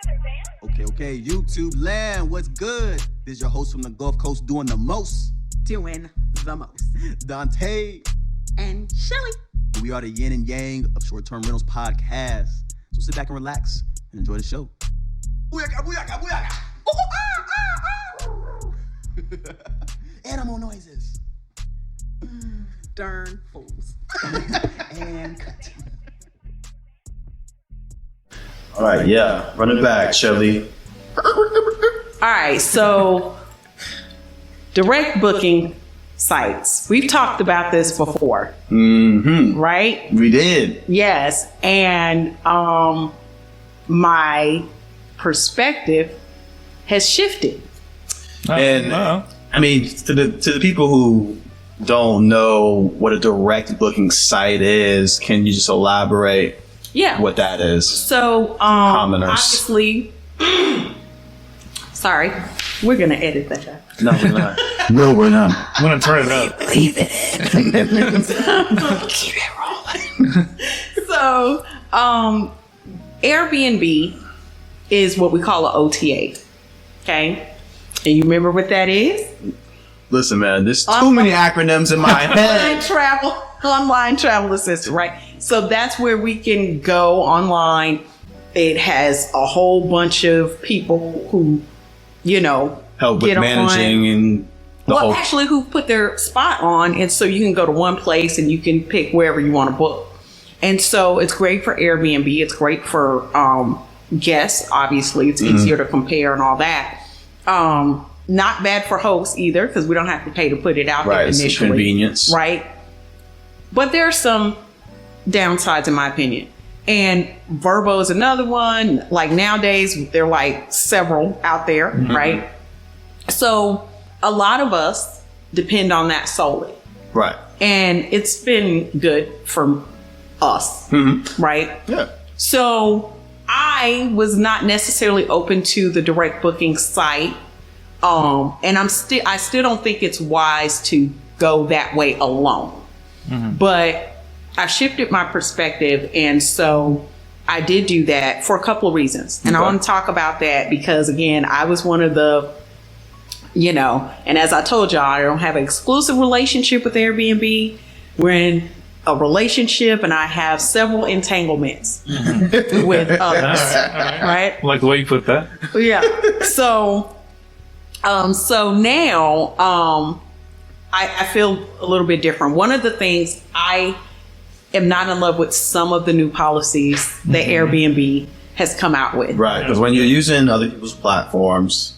Okay, YouTube land, what's good? This is your host from the Gulf Coast doing the most. Doing the most. Donte. And Shellie. We are the yin and yang of Short-Term Rentals podcast. So sit back and relax and enjoy the show. Booyaka, booyaka, booyaka. Animal noises. Darn fools. And cut. All right, yeah. Run it back, Shellie. All right, so direct booking sites. We've talked about this before. Mm-hmm. Right? We did. Yes. And my perspective has shifted. I mean, to the people who don't know what a direct booking site is, can you just elaborate? Yeah. What that is? So, commoners. Obviously, sorry, we're gonna edit that out. No, we're not. No, we're not. I'm gonna turn it up. Leave it in. Keep it rolling. So, Airbnb is what we call an OTA. Okay, and you remember what that is? Listen, man, there's too many acronyms in my head. Online travel assistant, right? So that's where we can go online. It has a whole bunch of people who, help with managing and actually who put their spot on. And so you can go to one place and you can pick wherever you want to book. And so it's great for Airbnb. It's great for guests. Obviously, it's easier to compare and all that. Not bad for hosts either, because we don't have to pay to put it out there initially. It's convenience. Right. But there are some downsides in my opinion. And Vrbo is another one. Like nowadays, there are like several out there, right? So a lot of us depend on that solely. Right. And it's been good for us, right? Yeah. So I was not necessarily open to the direct booking site. And I still don't think it's wise to go that way alone. But I shifted my perspective, and so I did do that for a couple of reasons. And I want to talk about that because, again, I was one of the, and as I told y'all, I don't have an exclusive relationship with Airbnb. We're in a relationship, and I have several entanglements with others. Right? Like the way you put that. Yeah. So now, I feel a little bit different. One of the things I am not in love with some of the new policies that Airbnb has come out with. Right, because when you're using other people's platforms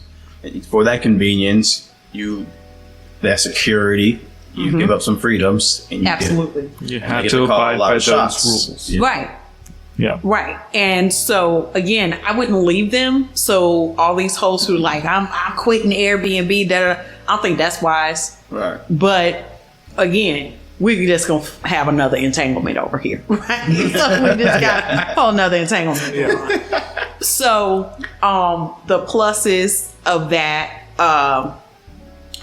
for that convenience, that security, you give up some freedoms. And Absolutely. You have to abide by those rules. Yeah. Right. Yeah. Right. And so, again, I wouldn't leave them. So all these hosts who are like, I'm quitting Airbnb, I don't think that's wise. Right. But again, we're just going to have another entanglement over here. Right? So we just got a whole nother entanglement. Yeah. So the pluses of that,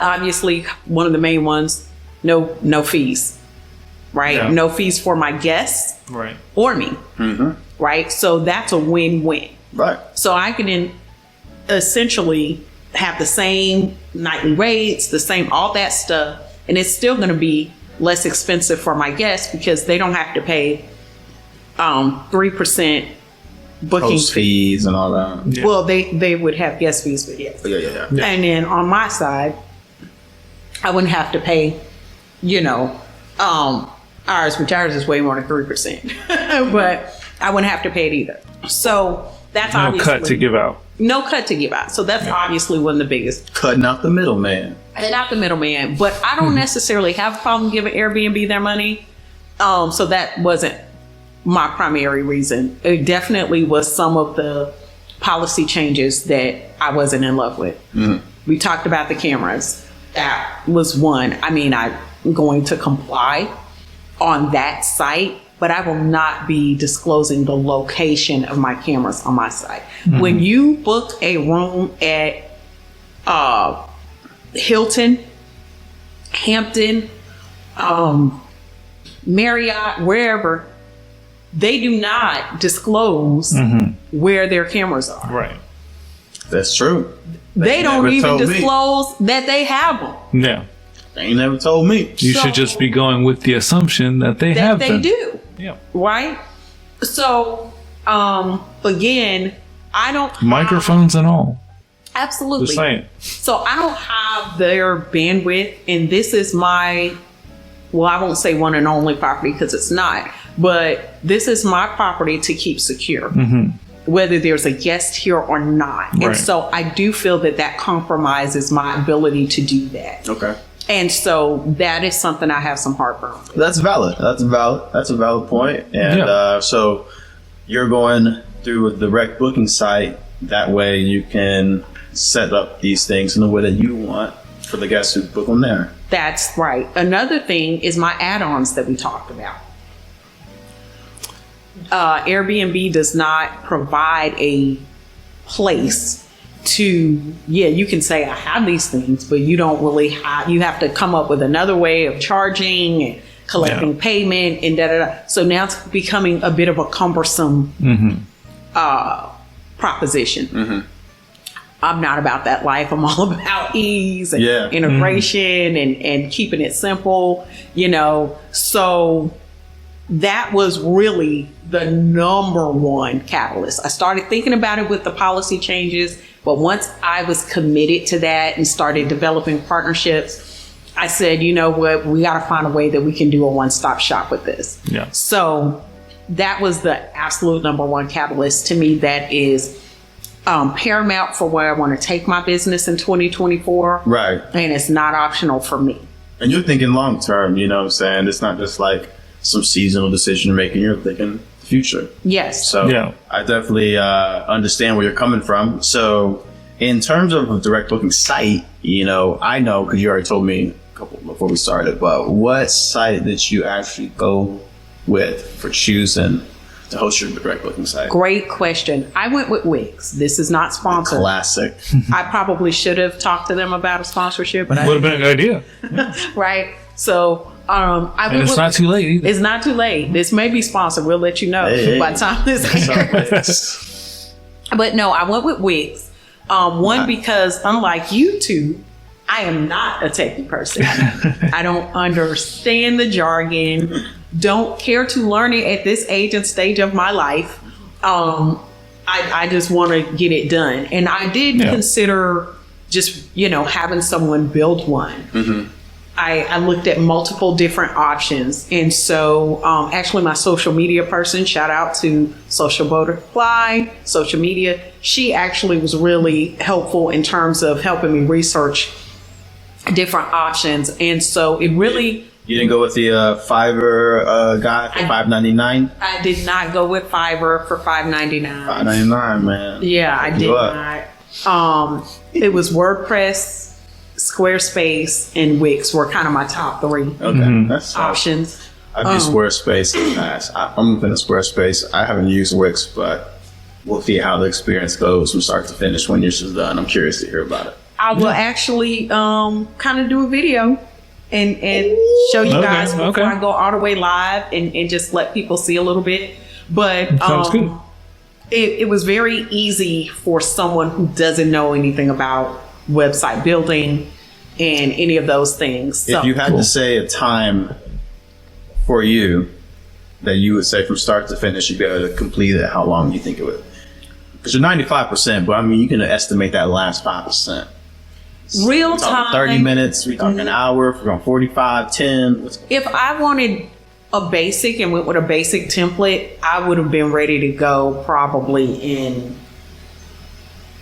obviously, one of the main ones, no fees. Right? Yeah. No fees for my guests. Right. Or me. Right? So that's a win-win. Right. So I can essentially have the same nightly rates, the same, all that stuff, and it's still going to be less expensive for my guests because they don't have to pay 3% booking Host fees and all that. Yeah. Well, they would have guest fees, but yes. Yeah. And then on my side, I wouldn't have to pay, ours, which ours is way more than 3%, but I wouldn't have to pay it either. So that's no cut to give out. No cut to give out. So that's obviously one of the biggest. Cutting out the middleman. Cutting out the middleman. But I don't necessarily have a problem giving Airbnb their money. So that wasn't my primary reason. It definitely was some of the policy changes that I wasn't in love with. We talked about the cameras. That was one. I mean, I'm going to comply on that site, but I will not be disclosing the location of my cameras on my site. When you book a room at Hilton, Hampton, Marriott, wherever, they do not disclose where their cameras are. Right. That's true. They don't never even told me. disclose that they have them. Yeah. They ain't never told me. You should just be going with the assumption that they have They them. do. Yeah. Right? So, again, I don't have- Microphones and all. Absolutely. Just saying. So I don't have their bandwidth, and this is my, well, I won't say one and only property because it's not, but this is my property to keep secure, whether there's a guest here or not. And Right. so I do feel that that compromises my ability to do that. Okay. And so that is something I have some heartburn with. That's valid. That's a valid point. And Yeah. so you're going through a direct booking site. That way you can set up these things in the way that you want for the guests who book them there. That's right. Another thing is my add-ons that we talked about. Airbnb does not provide a place to, you can say I have these things, but you don't really have, you have to come up with another way of charging and collecting payment and da-da-da. So now it's becoming a bit of a cumbersome proposition. I'm not about that life. I'm all about ease and integration and keeping it simple, So that was really the number one catalyst. I started thinking about it with the policy changes, but once I was committed to that and started developing partnerships, I said, you know what, we got to find a way that we can do a one-stop shop with this. Yeah. So that was the absolute number one catalyst to me. That is paramount for where I want to take my business in 2024. Right. And it's not optional for me. And you're thinking long term, you know what I'm saying? It's not just like some seasonal decision you're making. You're thinking the future. Yes. So I definitely understand where you're coming from. So in terms of a direct booking site, I know because you already told me a couple before we started, but what site did you actually go with for choosing to host your direct booking site? Great question. I went with Wix. This is not sponsored. Classic. I probably should have talked to them about a sponsorship, but Would have been a good idea. right. So I went And it's not too late either. It's not too late. This may be sponsored. We'll let you know by the time this airs. But no, I went with Wix. One, because unlike you two, I am not a techie person. I don't understand the jargon. Don't care to learn it at this age and stage of my life. I just want to get it done. And I did consider just, having someone build one. I looked at multiple different options. And so actually my social media person, shout out to Social Butterfly, social media, she actually was really helpful in terms of helping me research different options. And so it really... You didn't go with the Fiverr guy for $5.99? I did not go with Fiverr for $5.99. $5.99, man. Yeah, I did not. It was WordPress, Squarespace, and Wix were kind of my top three That's options. I've used Squarespace in the past. I'm within Squarespace. I haven't used Wix, but we'll see how the experience goes from start to finish when yours is done. I'm curious to hear about it. I will actually kind of do a video and show you guys before I go all the way live and just let people see a little bit. But Sounds good. It was very easy for someone who doesn't know anything about website building and any of those things. So, If you had to say a time for you that you would say from start to finish you'd be able to complete it, how long do you think it would? Because you're 95%, but I mean, you can estimate that last 5%. real time, 30 minutes, we talking an hour, we're going 45, 10. If I wanted a basic and went with a basic template, I would have been ready to go probably in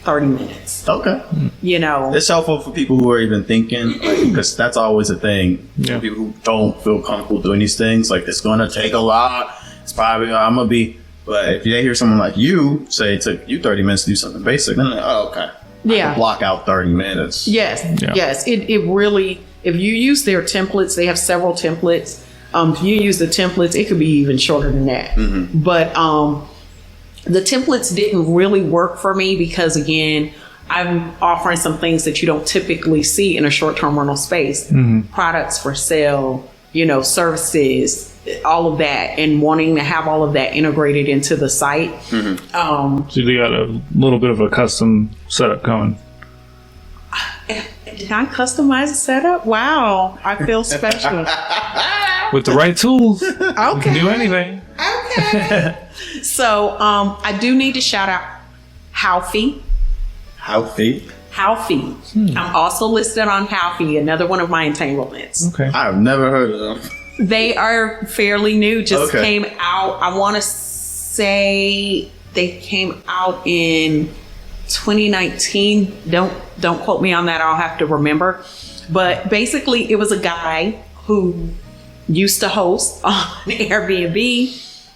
30 minutes. Okay. Mm. It's helpful for people who are even thinking, because that's always a thing. Yeah. People who don't feel comfortable doing these things, like it's going to take a lot. It's probably, I'm going to be, but if they hear someone like you say it took you 30 minutes to do something basic, then they're like, oh, okay. I can block out 30 minutes. Yes. Yeah. Yes. It really, if you use their templates, they have several templates. If you use the templates, it could be even shorter than that. Mm-hmm. But the templates didn't really work for me because, again, I'm offering some things that you don't typically see in a short-term rental space. Mm-hmm. Products for sale, services, all of that, and wanting to have all of that integrated into the site. So you got a little bit of a custom setup going. Did I customize the setup? Wow, I feel special. With the right tools, you Okay. can do anything. Okay. So I do need to shout out Houfy. Houfy? Houfy. I'm also listed on Houfy, another one of my entanglements. Okay. I've never heard of them. They are fairly new, just Okay. came out. I want to say they came out in 2019. Don't quote me on that. I'll have to remember. But basically, it was a guy who used to host on Airbnb.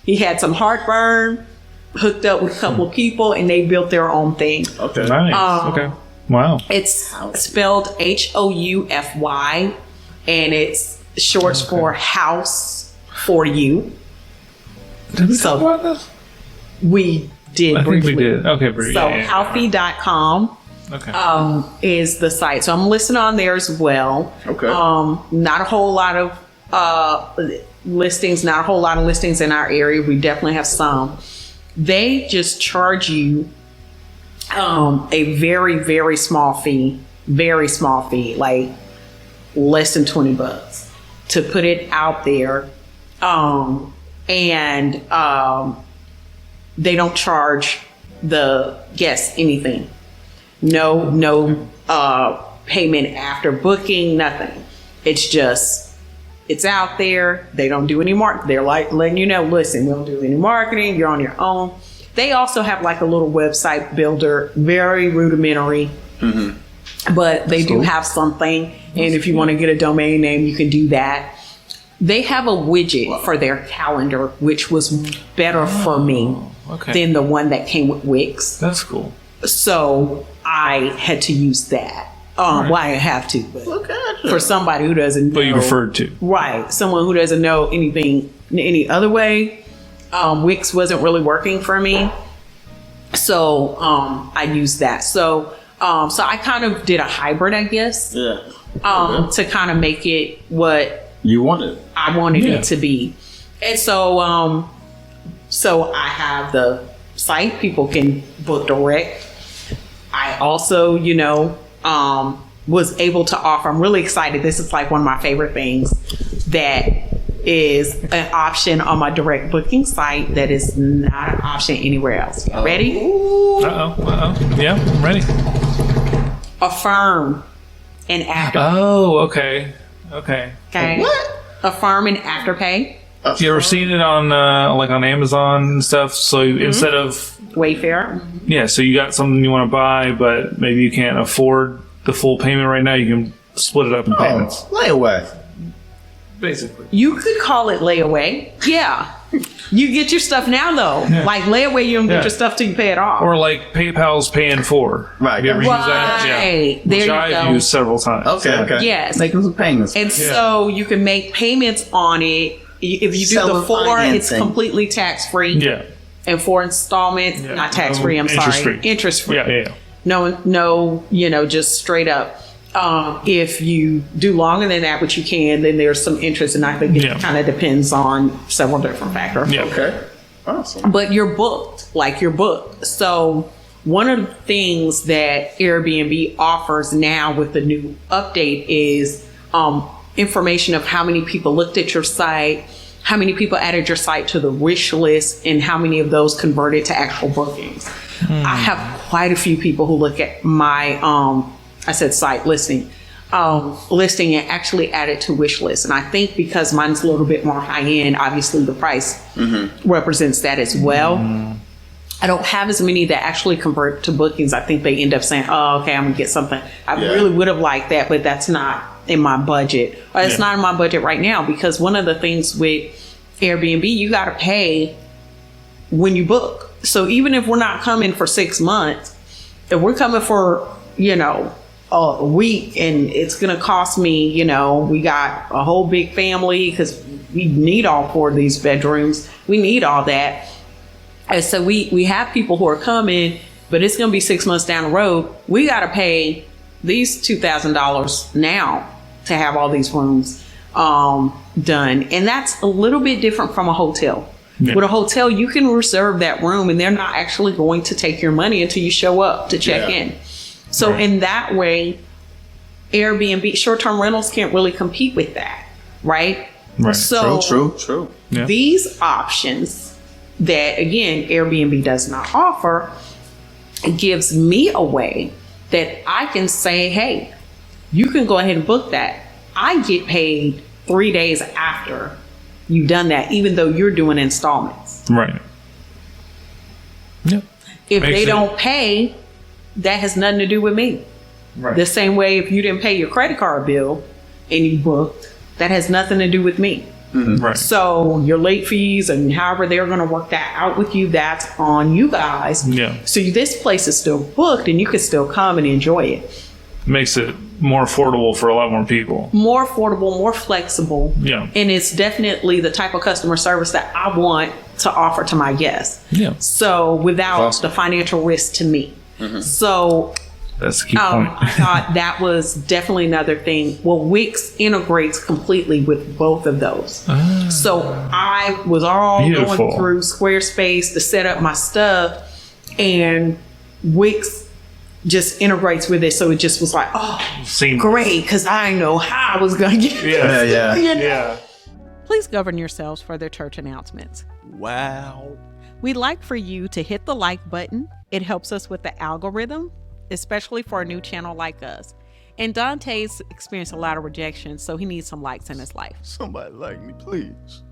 He had some heartburn, hooked up with a couple of people, and they built their own thing. Okay. Nice. Okay. Wow. It's spelled Houfy, and it's short for House for You. Did we So- talk about this? We did I think briefly. we did. Okay, briefly. So yeah. Houfy.com Okay. is the site. So I'm listed on there as well. Okay. Not a whole lot of listings, not a whole lot of listings in our area. We definitely have some. They just charge you a very, very small fee, like less than $20 to put it out there. And they don't charge the guests anything. No payment after booking, nothing. It's just, it's out there. They don't do any marketing. They're like letting you know, listen, we don't do any marketing. You're on your own. They also have like a little website builder, very rudimentary, but they do have something. And if you want to get a domain name, you can do that. They have a widget for their calendar, which was better for me okay. than the one that came with Wix. That's cool. So I had to use that. Well, I have to, but for somebody who doesn't know. But you preferred to. Right. Someone who doesn't know anything any other way. Wix wasn't really working for me. So I used that. So I kind of did a hybrid, I guess. Yeah. To kind of make it what You wanted. I wanted Yeah. it to be. And so I have the site, people can book direct. I also, was able to offer, I'm really excited. This is like one of my favorite things that is an option on my direct booking site that is not an option anywhere else. Ready? Yeah, I'm ready. Affirm and after. Oh, okay. Okay. Okay. What? Affirm and afterpay. You ever seen it on like on Amazon and stuff? So instead of Wayfair. so you got something you want to buy, but maybe you can't afford the full payment right now. You can split it up in payments. Layaway. Basically. You could call it layaway. Yeah. You get your stuff now though. Yeah. Like layaway, you don't Yeah. get your stuff till you pay it off. Or like PayPal's paying for. Right. Have you ever used that? Right. There Which you I've go. used several times. Okay. Okay. Yes. Making some payments. And so you can make payments on it. If you do the 4, it's Self-financing. completely tax free. Yeah. And 4 installments, Yeah. not tax free. I'm Interest sorry, free. interest free. Yeah. No, just straight up. If you do longer than that, which you can, then there's some interest, and I think it Yeah. kind of depends on several different factors. Yeah. Okay. Awesome. But you're booked, like you're booked. So one of the things that Airbnb offers now with the new update is information of how many people looked at your site, how many people added your site to the wish list, and how many of those converted to actual bookings. I have quite a few people who look at my site listing and actually add it to wish list. And I think because mine's a little bit more high end, obviously the price represents that as well. I don't have as many that actually convert to bookings. I think they end up saying, oh, okay, I'm gonna get something. I really would have liked that, but that's not in my budget. Or it's not in my budget right now, because one of the things with Airbnb, you gotta pay when you book. So even if we're not coming for 6 months, if we're coming for, a week, and it's going to cost me, we got a whole big family because we need all 4 of these bedrooms. We need all that. And so we have people who are coming, but it's going to be 6 months down the road. We got to pay these $2,000 now to have all these rooms. done. And that's a little bit different from a hotel. Yeah. With a hotel, you can reserve that room and they're not actually going to take your money until you show up to check in. So in that way, Airbnb, short-term rentals can't really compete with that, right? Right. So True. Yeah. these options that, again, Airbnb does not offer, it gives me a way that I can say, hey, you can go ahead and book that. I get paid 3 days after you've done that, even though you're doing installments. Right. Yep. If Makes they it- don't pay, that has nothing to do with me. Right. The same way if you didn't pay your credit card bill and you booked, that has nothing to do with me. Right. So your late fees and however they're going to work that out with you, that's on you guys. Yeah. So this place is still booked and you can still come and enjoy it. Makes it more affordable for a lot more people. More affordable, more flexible. Yeah. And it's definitely the type of customer service that I want to offer to my guests. Yeah. So without Awesome. the financial risk to me. So That's the key point. I thought that was definitely another thing. Well, Wix integrates completely with both of those. So I was all Beautiful. going through Squarespace to set up my stuff, and Wix just integrates with it. So it just was like, oh, Seems great, because I didn't know how I was going to get Yeah. Yeah. You know? Yeah. Please govern yourselves for their church announcements. Wow. We'd like for you to hit the like button. It helps us with the algorithm, especially for a new channel like us. And Donte's experienced a lot of rejection, so he needs some likes in his life. Somebody like me, please.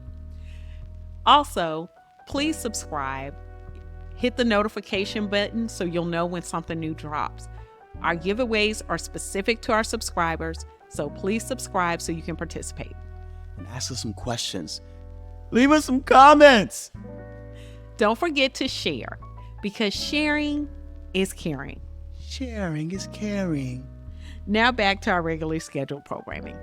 Also, please subscribe. Hit the notification button so you'll know when something new drops. Our giveaways are specific to our subscribers, so please subscribe so you can participate. And ask us some questions. Leave us some comments. Don't forget to share, because sharing is caring. Sharing is caring. Now back to our regularly scheduled programming.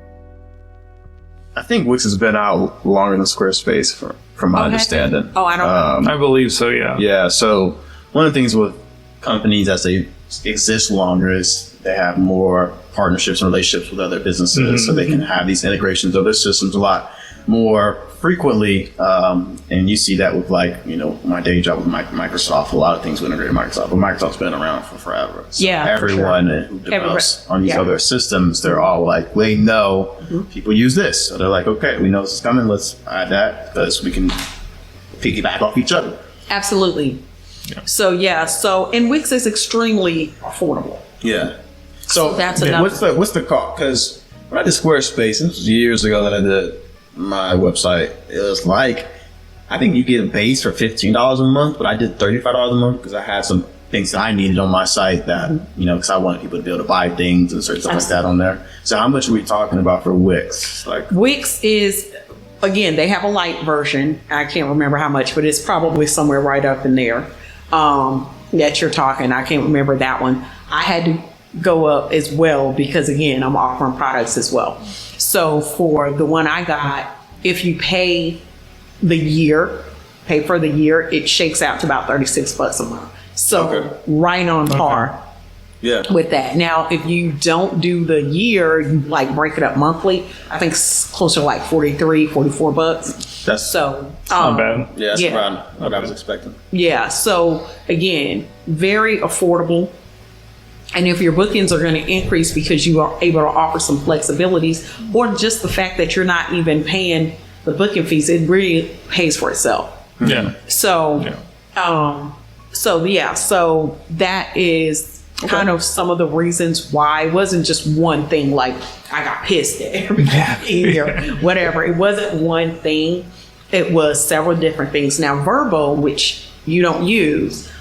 I think Wix has been out longer than Squarespace, from my Okay. understanding. Oh, I don't know. I believe so, yeah. Yeah, so one of the things with companies as they exist longer is they have more partnerships and relationships with other businesses, so they can have these integrations of their systems a lot more frequently. And you see that with, like, you know, my day job with Microsoft. A lot of things we integrate with Microsoft, but Microsoft's been around for forever. So Yeah, for everyone who develops on these yeah. other systems, they're all like, they know people use this, so they're like, okay, we know this is coming. Let's add that because we can piggyback off each other. Absolutely. Yeah. So and Wix is extremely affordable. Yeah. So That's enough. what's the cost? Because when I did Squarespace, this was years ago that I did my website. It was like, I think you get a base for $15 a month, but I did $35 a month because I had some things that I needed on my site that, you know, because I wanted people to be able to buy things and certain stuff like that on there. So how much are we talking about for Wix? Like, Wix is, again, they have a light version. I can't remember how much, but it's probably somewhere right up in there that you're talking. I can't remember that one. I had to go up as well because, again, I'm offering products as well. So for the one I got, if you pay for the year, it shakes out to about $36 a month. So Okay. right on par yeah. with that. Now, if you don't do the year, you like break it up monthly, I think it's closer to like $44. That's So Not bad. yeah, that's yeah. around what I was expecting. yeah. So again, very affordable. And if your bookings are going to increase because you are able to offer some flexibilities, or just the fact that you're not even paying the booking fees, it really pays for itself. Yeah. So, Yeah. so that is kind of some of the reasons why. It wasn't just one thing, like I got pissed at everybody or whatever. It wasn't one thing. It was several different things. Now, Verbo, which you don't use,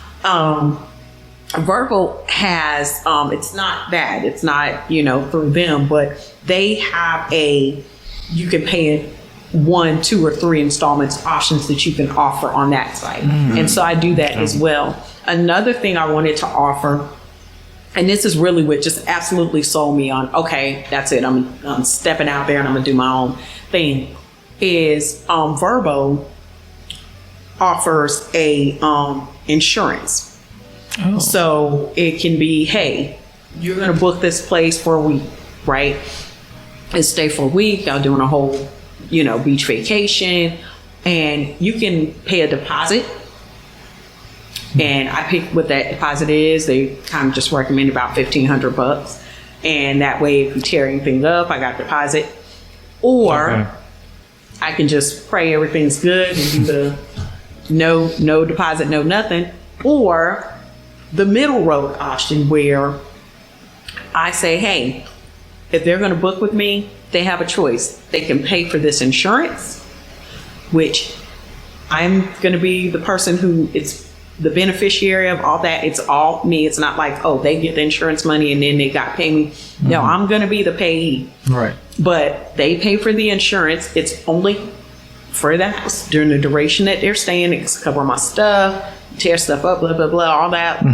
Verbo has, it's not that, it's not, you know, through them, but they have you can pay in 1, 2, or 3 installments options that you can offer on that site. And so I do that as well. Another thing I wanted to offer, and this is really what just absolutely sold me on, okay, that's it, I'm stepping out there and I'm gonna do my own thing, is Verbo offers a insurance. Oh. So it can be, hey, you're going to book this place for a week, right? and stay for a week. Y'all doing a whole, beach vacation, and you can pay a deposit. And I pick what that deposit is. They kind of just recommend about $1,500, and that way, if you tear anything up, I got deposit. Or I can just pray everything's good and do the no deposit, no nothing. Or the middle road option, where I say, hey, if they're going to book with me, they have a choice. They can pay for this insurance, which I'm going to be the person who it's the beneficiary of all that. It's all me. It's not like, oh, they get the insurance money and then they got to pay me. No, I'm going to be the payee. Right. But they pay for the insurance. It's only for the house during the duration that they're staying. It's cover my stuff, tear stuff up, blah, blah, blah, all that,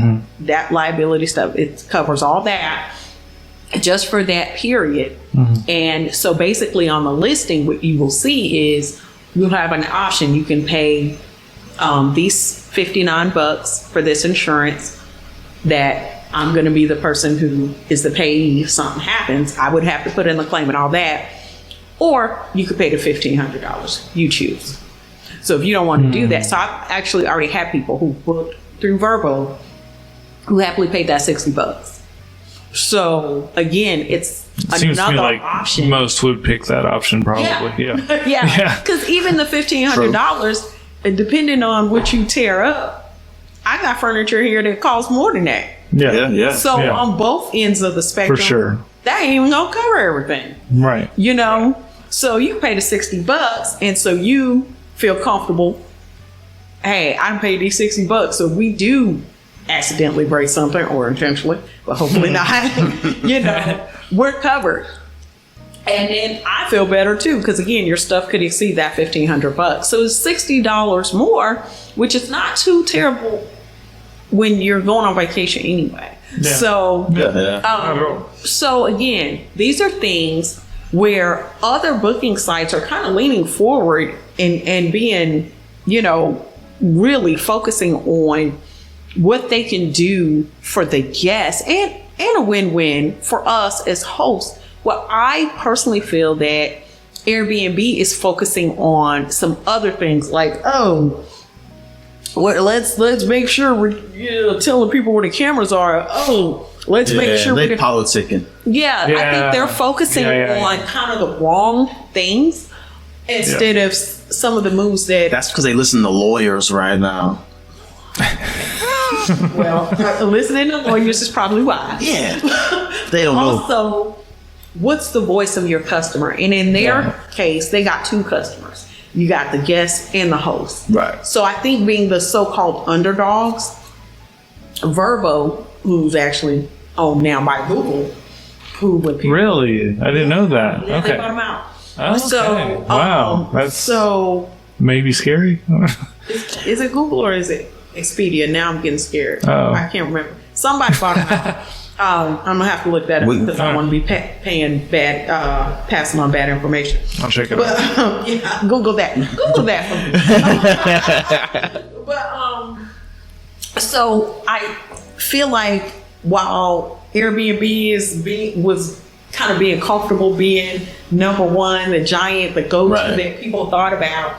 that liability stuff. It covers all that just for that period. And so basically on the listing, what you will see is you'll have an option. You can pay these $59 for this insurance that I'm going to be the person who is the payee if something happens. I would have to put in the claim and all that. Or you could pay the $1,500. You choose. So if you don't want to do that, so I've actually already had people who booked through Verbo who happily paid that $60. So again, it's Seems to me another like option. most would pick that option probably. Yeah. Yeah, because even the $1,500, depending on what you tear up, I got furniture here that costs more than that. Yeah. So on both ends of the spectrum, For sure. that ain't even gonna cover everything. Right. So you pay the $60, and so you feel comfortable. Hey, I paid these $60, so we do accidentally break something, or intentionally, but hopefully not. We're covered. And then I feel better too, because again, your stuff could exceed that $1,500. So it's $60 more, which is not too terrible when you're going on vacation anyway. Yeah. So, so again, these are things where other booking sites are kind of leaning forward and being, really focusing on what they can do for the guests and a win-win for us as hosts. Well, I personally feel that Airbnb is focusing on some other things like, let's make sure we're telling people where the cameras are. Let's make sure they're politicking. I think they're focusing on kind of the wrong things instead of some of the moves that. That's because they listen to lawyers right now. Well, listening to lawyers is probably why. Yeah, they don't know. Also, what's the voice of your customer? And in their case, they got two customers. You got the guest and the host. Right. So I think being the so-called underdogs, Verbo, who's actually owned now by Google, who when people Really? I didn't know that. they Okay. bought them out. Okay. So Wow. That's so maybe scary. is it Google or is it Expedia? Now I'm getting scared. I can't remember. Somebody bought them out. I'm gonna have to look that up because I want to be paying bad, passing on bad information. I'll check it But out. Google that. Google that for me. But so I feel like while Airbnb was kind of being comfortable being number one, the giant, the go-to that people thought about,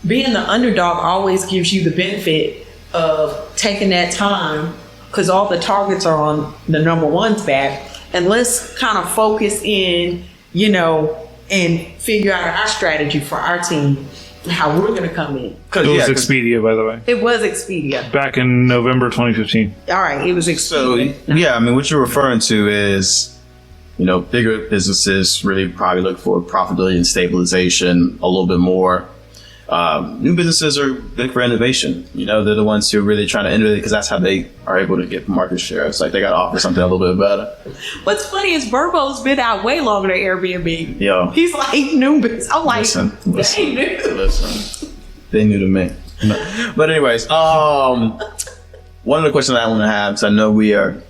being the underdog always gives you the benefit of taking that time, because all the targets are on the number one's back, and let's kind of focus in, and figure out our strategy for our team, how we're going to come in. It was Expedia, by the way. It was Expedia. Back in November 2015. All right, it was Expedia. So, what you're referring to is, bigger businesses really probably look for profitability and stabilization a little bit more. New businesses are big for innovation. They're the ones who are really trying to innovate because that's how they are able to get market share. It's like they got to offer something a little bit better. What's funny is Verbo's been out way longer than Airbnb. Yo. He's like new business. I'm like, Listen. they knew. They knew to me. But anyways, one of the questions I want to have, because I know we are,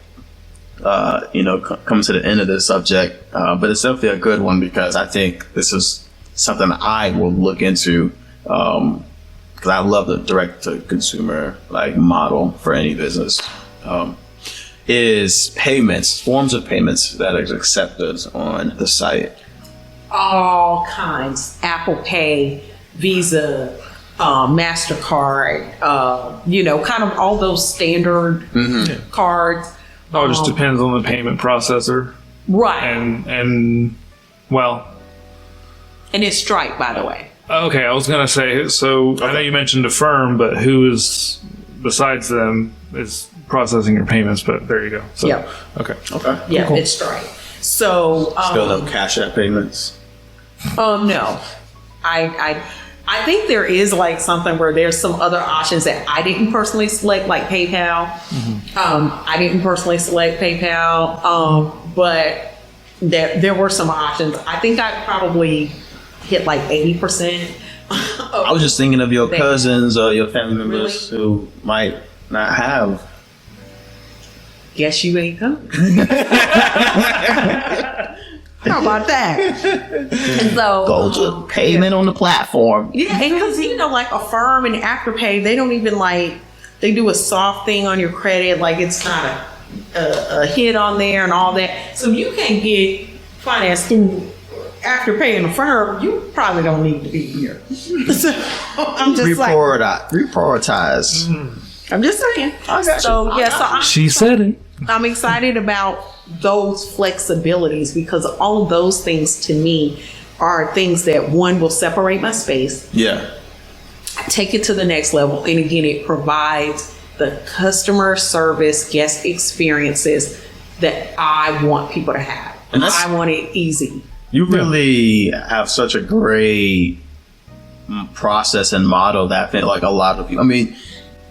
coming to the end of this subject, but it's definitely a good one because I think this is something I will look into. Because I love the direct-to-consumer model for any business, is payments, forms of payments that is accepted on the site. all kinds. Apple Pay, Visa, MasterCard, kind of all those standard cards. Oh, it just depends on the payment processor. Right. And well. And it's Stripe, by the way. Okay, I was going to say, so I know you mentioned Affirm, but who is, besides them, is processing your payments, but there you go. So, Yep. Okay. Yeah, Cool. it's Stripe. So, Still no Cash App payments. No. I think there is like something where there's some other options that I didn't personally select, like PayPal. I didn't personally select PayPal, but there were some options. I think I probably hit like 80%. I was just thinking of your cousins or your family members who might not have. Guess you ain't coming. How about that? So Go to payment on the platform. yeah, because like Affirm and Afterpay, they don't even they do a soft thing on your credit, like it's not a hit on there and all that. So you can get financed through Afterpay and Affirm. You probably don't need to be here. So I'm just Reprioritize. I'm just saying. So She said it. I'm excited about those flexibilities because all of those things to me are things that one will separate my space, Yeah. take it to the next level, and again, it provides the customer service guest experiences that I want people to have. And that's- I want it easy. You really have such a great process and model that like a lot of people. I mean,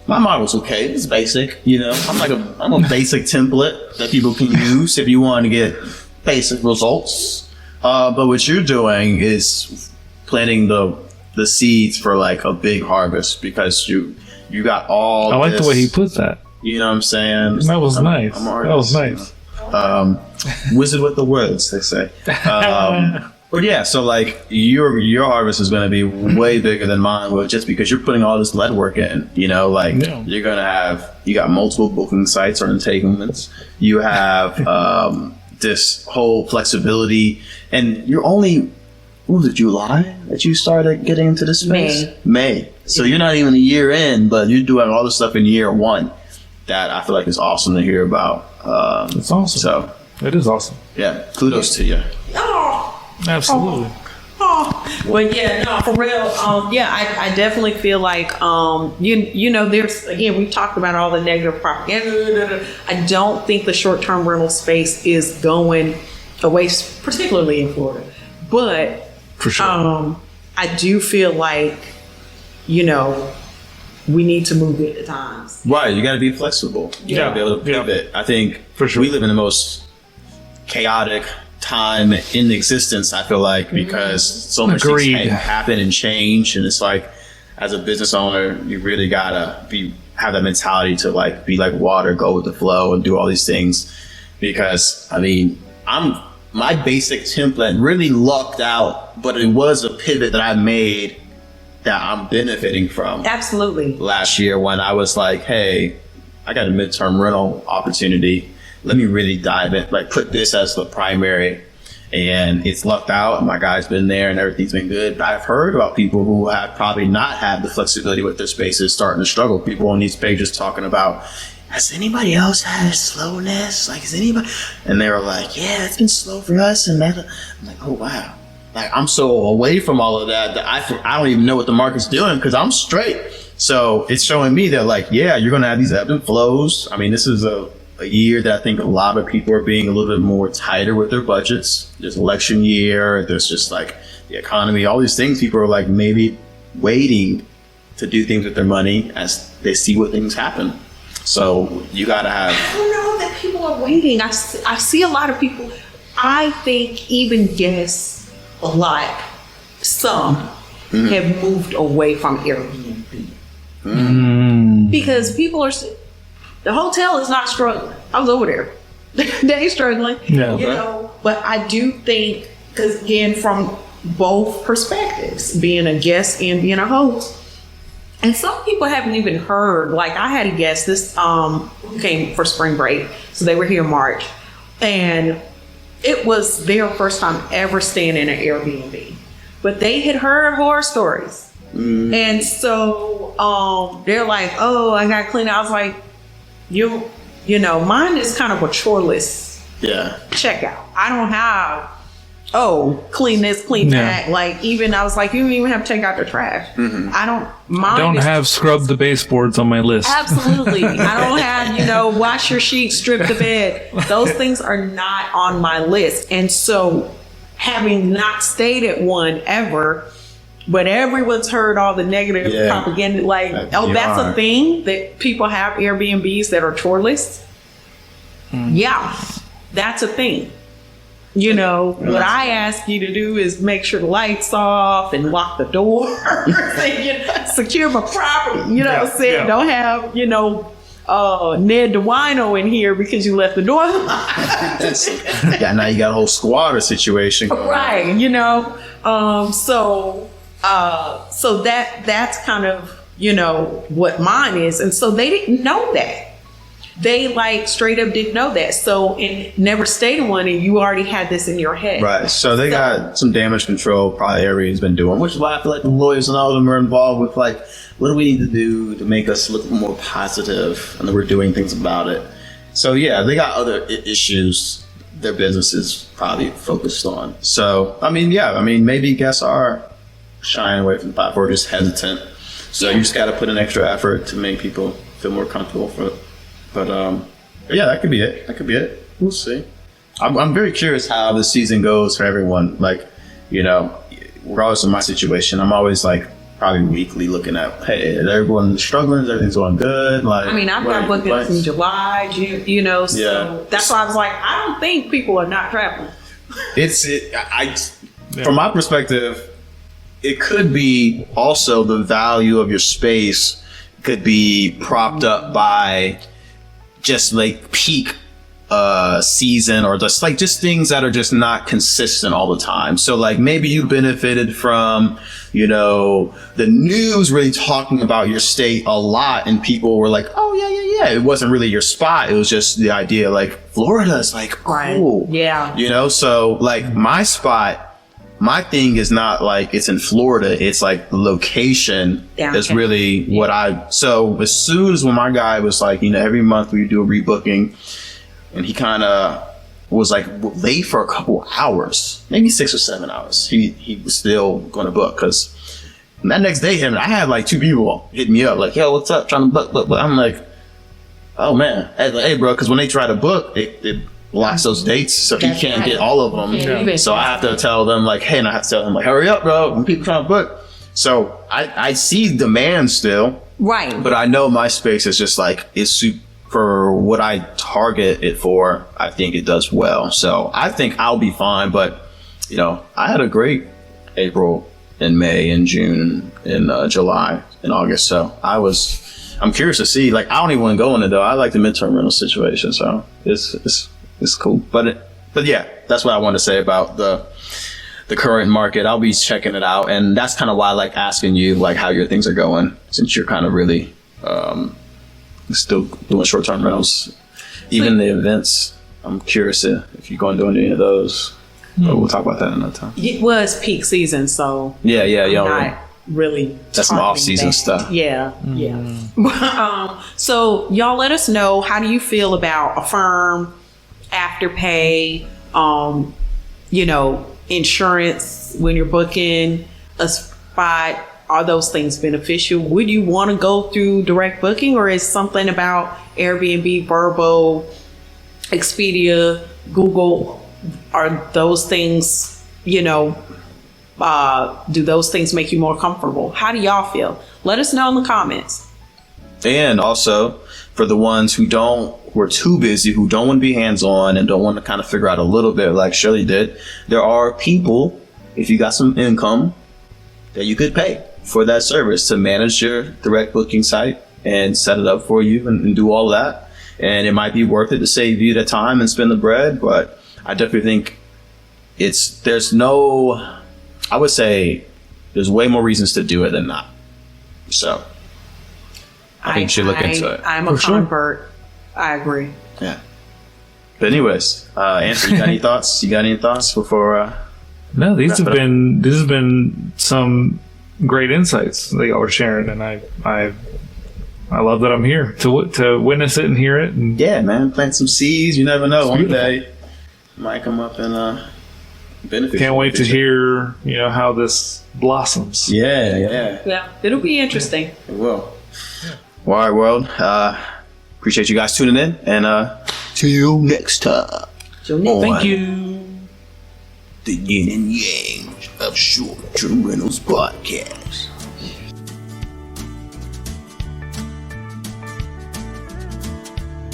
my model's okay. It's basic, I'm a basic template that people can use if you want to get basic results. But what you're doing is planting the seeds for like a big harvest because you got all. I like this, the way he put that. You know what I'm saying? That was nice. I'm That was nice. Wizard with the words, they say. But yeah, so like your harvest is going to be way bigger than mine, well, just because you're putting all this lead work in. You're going to you got multiple booking sites or entanglements. You have this whole flexibility, and you're only. Was it July that you started getting into this space? May. So you're not even a year in, but you're doing all this stuff in year one. That I feel like is awesome to hear about. It's awesome. So it is awesome. yeah, kudos to you. Oh, Absolutely. but yeah, no, for real. I definitely feel like there's again we've talked about all the negative propaganda. I don't think the short-term rental space is going away, particularly in Florida. But For sure. I do feel like we need to move with the times. Right, you got to be flexible. You got to be able to pivot. I think For sure. we live in the most chaotic time in existence, I feel like, because so much things Agreed. happen and change, and it's like, as a business owner, you really gotta have that mentality to like be like water, go with the flow, and do all these things. Because I mean, my basic template really lucked out, but it was a pivot that I made that I'm benefiting from. Absolutely. Last year when I was like, hey, I got a midterm rental opportunity. Let me really dive in, like put this as the primary. And it's lucked out. My guy's been there and everything's been good. But I've heard about people who have probably not had the flexibility with their spaces starting to struggle. People on these pages talking about, has anybody else had slowness? Like, is anybody? And they were like, yeah, it's been slow for us. And that, I'm like, oh, wow. Like, I'm so away from all of that I don't even know what the market's doing because I'm straight. So it's showing me that, like, yeah, you're going to have these ebb and flows. I mean, this is a year that I think a lot of people are being a little bit more tighter with their budgets. There's election year. There's just like the economy, all these things. People are like maybe waiting to do things with their money as they see what things happen. So you got to have. I don't know that people are waiting. I see a lot of people. I think even guests alike, some have moved away from Airbnb because people are. The hotel is not struggling. I was over there. They ain't struggling. Yeah. But I do think, because again, from both perspectives, being a guest and being a host, and some people haven't even heard. Like I had a guest who came for spring break, so they were here in March, and it was their first time ever staying in an Airbnb, but they had heard horror stories. And so they're like, oh, I gotta clean it. I was like, you know, mine is kind of a choreless checkout. I don't have, clean this, clean that. Like, even I was like, you don't even have to take out the trash. I don't. Mine don't have scrub the baseboards on my list. Absolutely. I don't have, wash your sheets, strip the bed. Those things are not on my list. And so, having not stayed at one ever, but everyone's heard all the negative propaganda. Like, that's a thing that people have Airbnbs that are choreless. Yeah, that's a thing. What I ask you to do is make sure the lights off and lock the door. Secure my property. Don't have, Ned the wino in here because you left the door locked. Now you got a whole squatter situation going on. So that's kind of, what mine is. And so they didn't know that. They straight up didn't know that. So, and never stayed in one, and you already had this in your head. Right. So they got some damage control probably everybody's been doing, which is why I feel like the lawyers and all of them are involved with what do we need to do to make us look more positive, and that we're doing things about it. So yeah, they got other issues their business is probably focused on. So, maybe guests are shying away from the platform, just hesitant. So you just got to put in extra effort to make people feel more comfortable for it. But that could be it. We'll see. I'm very curious how the season goes for everyone. Regardless of my situation, I'm always probably weekly looking at, hey, is everyone struggling? Is everything going good? I've got bookings in July, June, so that's why I was like, I don't think people are not traveling. From my perspective, it could be also the value of your space could be propped up by just peak season, or just things that are just not consistent all the time. So maybe you benefited from, the news really talking about your state a lot, and people were like, oh yeah. It wasn't really your spot. It was just the idea Florida's cool. Yeah. So my spot, my thing is not it's in Florida. It's the location is really what so as soon as when my guy was every month we do a rebooking, and he kind of was late for a couple hours, maybe 6 or 7 hours. He was still going to book, because that next day I had 2 people hit me up yo, what's up, trying to book. I'm oh man, hey bro, because when they try to book, it blocks those dates, so he can't get all of them. So I have to tell them hey, and I have to tell him hurry up, bro, when people trying to book. So I see demand still, right? But I know my space is just it's for what I target it for. I think it does well, so I think I'll be fine. But I had a great April and May and June and July and August, so I'm curious to see. I don't even want to go in it though. I like the midterm rental situation, so it's cool. But yeah, that's what I want to say about the current market. I'll be checking it out, and that's kind of why I like asking you how your things are going, since you're kind of really still doing short-term rentals, even the events. I'm curious if you're going to do any of those, but we'll talk about that another time. It was peak season, so yeah, not really. That's some off-season stuff. Yeah. So y'all let us know, how do you feel about Affirm, Afterpay, insurance when you're booking a spot? Are those things beneficial? Would you want to go through direct booking, or is something about Airbnb, Vrbo, Expedia, Google, are those things, do those things make you more comfortable? How do y'all feel? Let us know in the comments. And also, for the ones who are too busy, who don't want to be hands-on and don't want to kind of figure out a little bit like Shellie did, there are people, if you got some income, that you could pay for that service to manage your direct booking site and set it up for you and do all that. And it might be worth it to save you the time and spend the bread, but I definitely think I would say there's way more reasons to do it than not. So I think you should look into it. I'm a convert. I agree. Yeah. But anyways, Anthony, you got any thoughts? You got any thoughts before? No, these have been some great insights that y'all are sharing, and I love that I'm here to witness it and hear it. And Yeah, man, plant some seeds. You never know. One day it might come up and benefit. can't wait to hear how this blossoms. Yeah, it'll be interesting. It will. Well, all right, world. Appreciate you guys tuning in, and see you next time. Thank you. The yin and yang of short-term rentals podcast.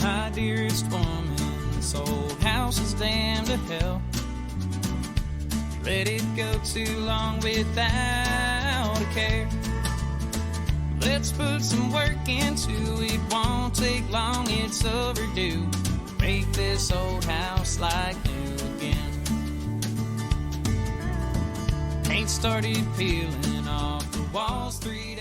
My dearest woman, this old house is damned to hell. Let it go too long without a care. Let's put some work into it, won't take long, it's overdue. Make this old house like new again. Paint started peeling off the walls 3 days.